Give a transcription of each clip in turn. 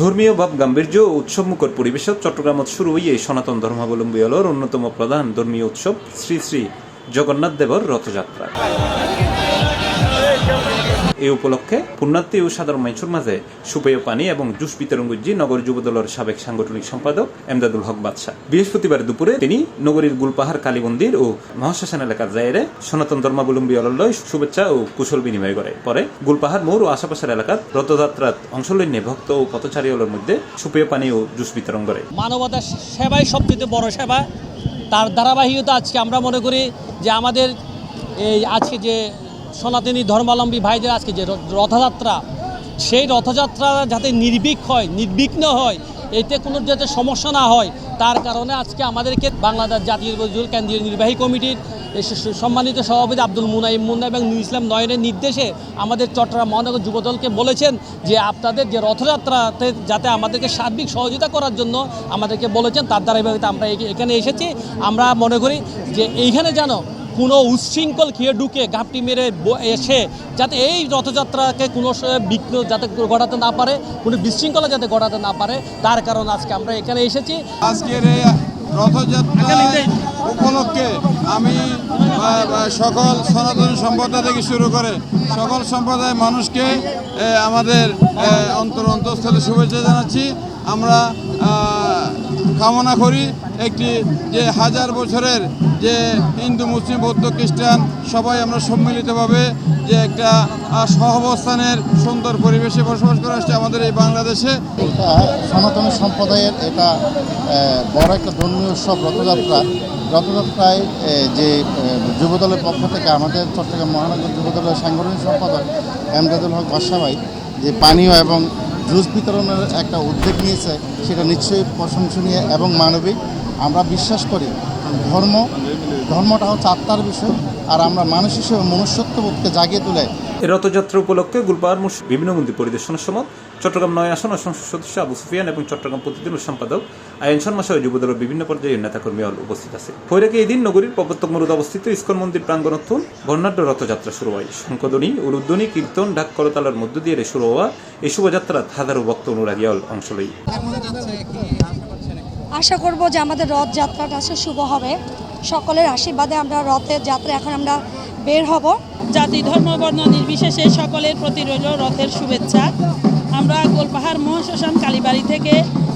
ধর্মীয় ভাব গাম্ভীর্য ও উৎসবমুখর পরিবেশে চট্টগ্রামত শুরু হয়ে সনাতন ধর্মাবলম্বী হলোর অন্যতম প্রধান ধর্মীয় উৎসব শ্রী শ্রী জগন্নাথ দেবর রথযাত্রা। এই উপলক্ষে পুণ্যার্থী ও সাধারণ মানুষের মাঝে সুপেয় পানি এবং জুস বিতরণ করছে নগর যুবদলের সাবেক সাংগঠনিক সম্পাদক এমদাদুল হক বাদশা। বৃহস্পতিবার দুপুরে তিনি নগরীর গুলপাহাড় কালী মন্দির ও মহাশ্মশান এলাকার জায়গায় সনাতন ধর্মাবলম্বী অলয় শুভেচ্ছা ও কুশল বিনিময় করে। পরে গুলপাহাড় মোড় ও আশেপাশের এলাকার রথযাত্রার অংশ লইনে ভক্ত ও পথচারী অলর মধ্যে সুপেয় পানি ও জুস বিতরণ করে। মানবতার সেবাই সবচেয়ে বড় সেবা, তার ধারাবাহিকতা আজকে আমরা মনে করি যে আমাদের এই আজকে যে সনাতনী ধর্মাবলম্বী ভাইদের আজকে যে রথযাত্রা, সেই রথযাত্রা যাতে নির্বিঘ্ন হয়, এতে কোনো যাতে সমস্যা না হয়, তার কারণে আজকে আমাদেরকে বাংলাদেশ জাতীয় কেন্দ্রীয় নির্বাহী কমিটির সম্মানিত সভাপতি আব্দুল মুনাইম মুন্না এবং নুর ইসলাম নয়নের নির্দেশে আমাদের চট্টগ্রাম মহানগর যুবদলকে বলেছেন যে আপনাদের যে রথযাত্রাতে যাতে আমাদেরকে সার্বিক সহযোগিতা করার জন্য আমাদেরকে বলেছেন। তার ধারাবাহিকতা আমরা এখানে এসেছি। আমরা মনে করি যে এইখানে যেন কোনো উচ্ছৃঙ্খল খেয়ে ঢুকে ঘাপটি মেরে এসে যাতে এই রথযাত্রাকে কোনো বিঘ্ন যাতে ঘটাতে না পারে, কোনো বিশৃঙ্খলা যাতে ঘটাতে না পারে, তার কারণ আজকে আমরা এখানে এসেছি। আজকের এই রথযাত্রা উপলক্ষে আমি সকল সনাতন সম্প্রদায় থেকে শুরু করে সকল সম্প্রদায়ের মানুষকে আমাদের অন্তঃস্থলে শুভেচ্ছা জানাচ্ছি। আমরা কামনা করি একটি যে হাজার বছরের যে হিন্দু মুসলিম বৌদ্ধ খ্রিস্টান সবাই আমরা সম্মিলিতভাবে যে একটা সহাবস্থানের সুন্দর পরিবেশে বসবাস করে আসছে আমাদের এই বাংলাদেশে। এটা সনাতন সম্প্রদায়ের এটা বড় একটা ধর্মীয় উৎসব রথযাত্রায় যে যুবদলের পক্ষ থেকে আমাদের চট্টগ্রাম মহানগর যুবদলের সাংগঠনিক সম্পাদক এমদাদুল হক বাদশা ভাই যে পানীয় এবং জুস বিতরণের একটা উদ্যোগ নিয়েছে, সেটা নিশ্চয়ই প্রশংসনীয় এবং মানবিক। আমরা বিশ্বাস করি ধর্মটা হচ্ছে আত্মার বিষয়, আর আমরা মানুষ হিসেবে মনুষ্যত্ববোধকে জাগিয়ে তুলে। এই রথযাত্রা উপলক্ষে গুলপাহাড় মোড় বিভিন্ন মন্দির পরিদর্শনের সময় চট্টগ্রাম ৯ আসন সংসদ সদস্য আবু সুফিয়ান এবং চট্টগ্রাম প্রতিদিনের সম্পাদক আইন শর্মা সহ যুবদলের বিভিন্ন পর্যায়ের নেতাকর্মী উপস্থিত আছে। ফৈরাকে এই দিন নগরীর প্রবর্তক মোড়ে অবস্থিত ইস্কন মন্দির প্রাঙ্গণস্থ বর্ণাঢ্য রথযাত্রা শুরু হয়। শঙ্খধ্বনি, উলুধ্বনি, কীর্তন, ঢাক করতালার মধ্য দিয়ে শুরু হওয়া এই শুভযাত্রা হাজারো ভক্ত অনুরাগী অংশ লই। আশা করব যে আমাদের রথযাত্রাটা শুভ হবে। সকলের আশীর্বাদে আমরা রথের যাত্রা এখন আমরা বের হব। জাতি ধর্ম বর্ণ নির্বিশেষে সকলের প্রতি রইল রথের শুভেচ্ছা। আমরা গোলপাহাড় মহাশ্মশান কালীবাড়ি থেকে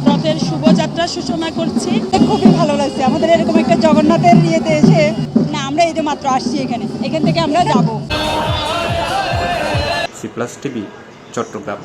রথের শুভযাত্রা সূচনা করছি। খুবই ভালো লাগছে আমাদের এরকম একটা জগন্নাথের ইয়েতে এসে। না, আমরা এই যে মাত্র আসছি, এখান থেকে আমরা যাব। C+ TV Chittagong.